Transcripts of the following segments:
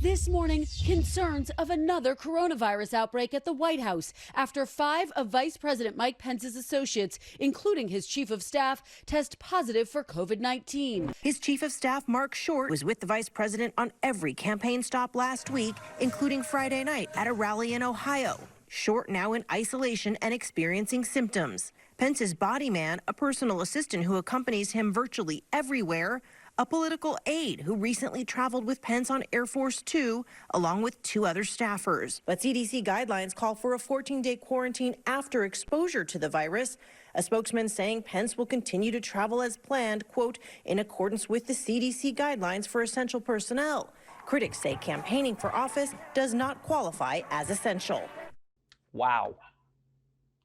This morning, concerns of another coronavirus outbreak at the White House after 5 of Vice President Mike Pence's associates, including his chief of staff, test positive for COVID-19. His chief of staff, Mark Short, was with the vice president on every campaign stop last week, including Friday night at a rally in Ohio. Short now in isolation and experiencing symptoms. Pence's body man, a personal assistant who accompanies him virtually everywhere, a political aide who recently traveled with Pence on Air Force Two, along with 2 other staffers. But CDC guidelines call for a 14-day quarantine after exposure to the virus. A spokesman saying Pence will continue to travel as planned, quote, in accordance with the CDC guidelines for essential personnel. Critics say campaigning for office does not qualify as essential. Wow.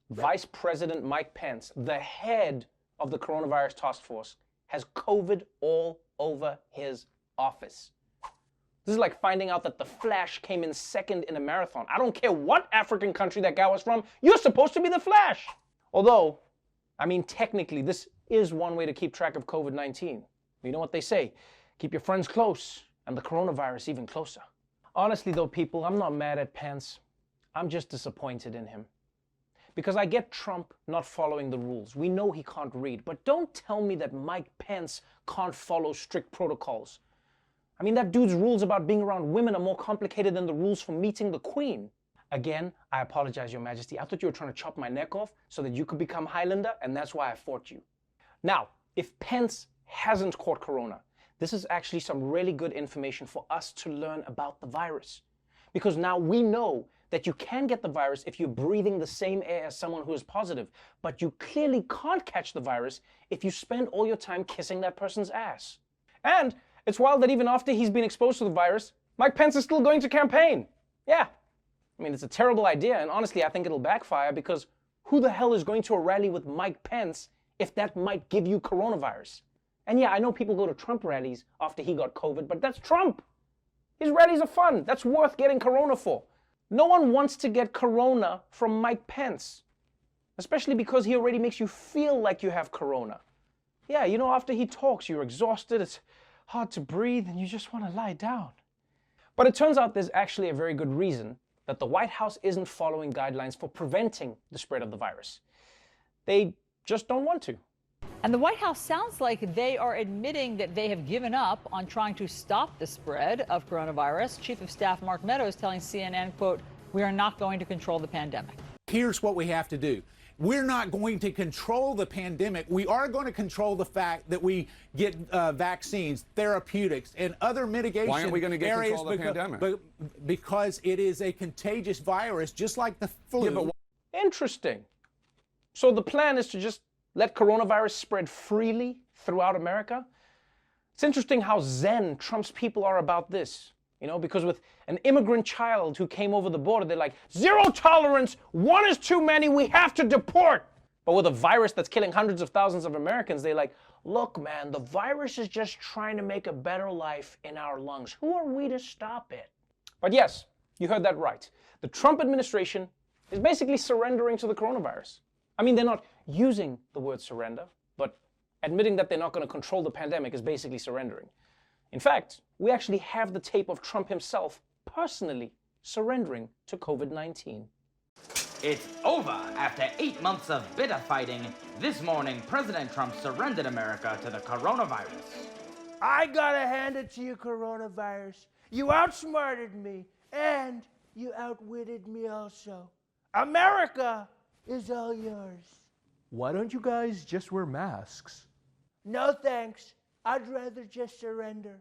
Vice President Mike Pence, the head of the coronavirus task force, has COVID all over his office. This is like finding out that the Flash came in second in a marathon. I don't care what African country that guy was from, you're supposed to be the Flash. Although, I mean, technically, this is one way to keep track of COVID-19. You know what they say, keep your friends close and the coronavirus even closer. Honestly though, people, I'm not mad at Pence. I'm just disappointed in him. Because I get Trump not following the rules. We know he can't read, but don't tell me that Mike Pence can't follow strict protocols. I mean, that dude's rules about being around women are more complicated than the rules for meeting the Queen. Again, I apologize, Your Majesty. I thought you were trying to chop my neck off so that you could become Highlander, and that's why I fought you. Now, if Pence hasn't caught corona, this is actually some really good information for us to learn about the virus. Because now we know that you can get the virus if you're breathing the same air as someone who is positive, but you clearly can't catch the virus if you spend all your time kissing that person's ass. And it's wild that even after he's been exposed to the virus, Mike Pence is still going to campaign. Yeah, I mean, it's a terrible idea, and honestly, I think it'll backfire because who the hell is going to a rally with Mike Pence if that might give you coronavirus? And yeah, I know people go to Trump rallies after he got COVID, but that's Trump. His rallies are fun. That's worth getting corona for. No one wants to get corona from Mike Pence, especially because he already makes you feel like you have corona. Yeah, you know, after he talks, you're exhausted, it's hard to breathe, and you just want to lie down. But it turns out there's actually a very good reason that the White House isn't following guidelines for preventing the spread of the virus. They just don't want to. And the White House sounds like they are admitting that they have given up on trying to stop the spread of coronavirus. Chief of Staff Mark Meadows telling CNN, quote, "We are not going to control the pandemic." Here's what we have to do. We're not going to control the pandemic. We are going to control the fact that we get vaccines, therapeutics, and other mitigation Why aren't we going to get areas control of the pandemic? Because it is a contagious virus, just like the flu. Yeah, but interesting. So the plan is to just let coronavirus spread freely throughout America? It's interesting how zen Trump's people are about this. You know, because with an immigrant child who came over the border, they're like, zero tolerance, one is too many, we have to deport. But with a virus that's killing hundreds of thousands of Americans, they're like, look, man, the virus is just trying to make a better life in our lungs. Who are we to stop it? But yes, you heard that right. The Trump administration is basically surrendering to the coronavirus. I mean, they're not using the word surrender, but admitting that they're not going to control the pandemic is basically surrendering. In fact, we actually have the tape of Trump himself personally surrendering to COVID-19. It's over after 8 months of bitter fighting. This morning, President Trump surrendered America to the coronavirus. I gotta hand it to you, coronavirus. You outsmarted me, and you outwitted me also. America is all yours. Why don't you guys just wear masks? No thanks. I'd rather just surrender.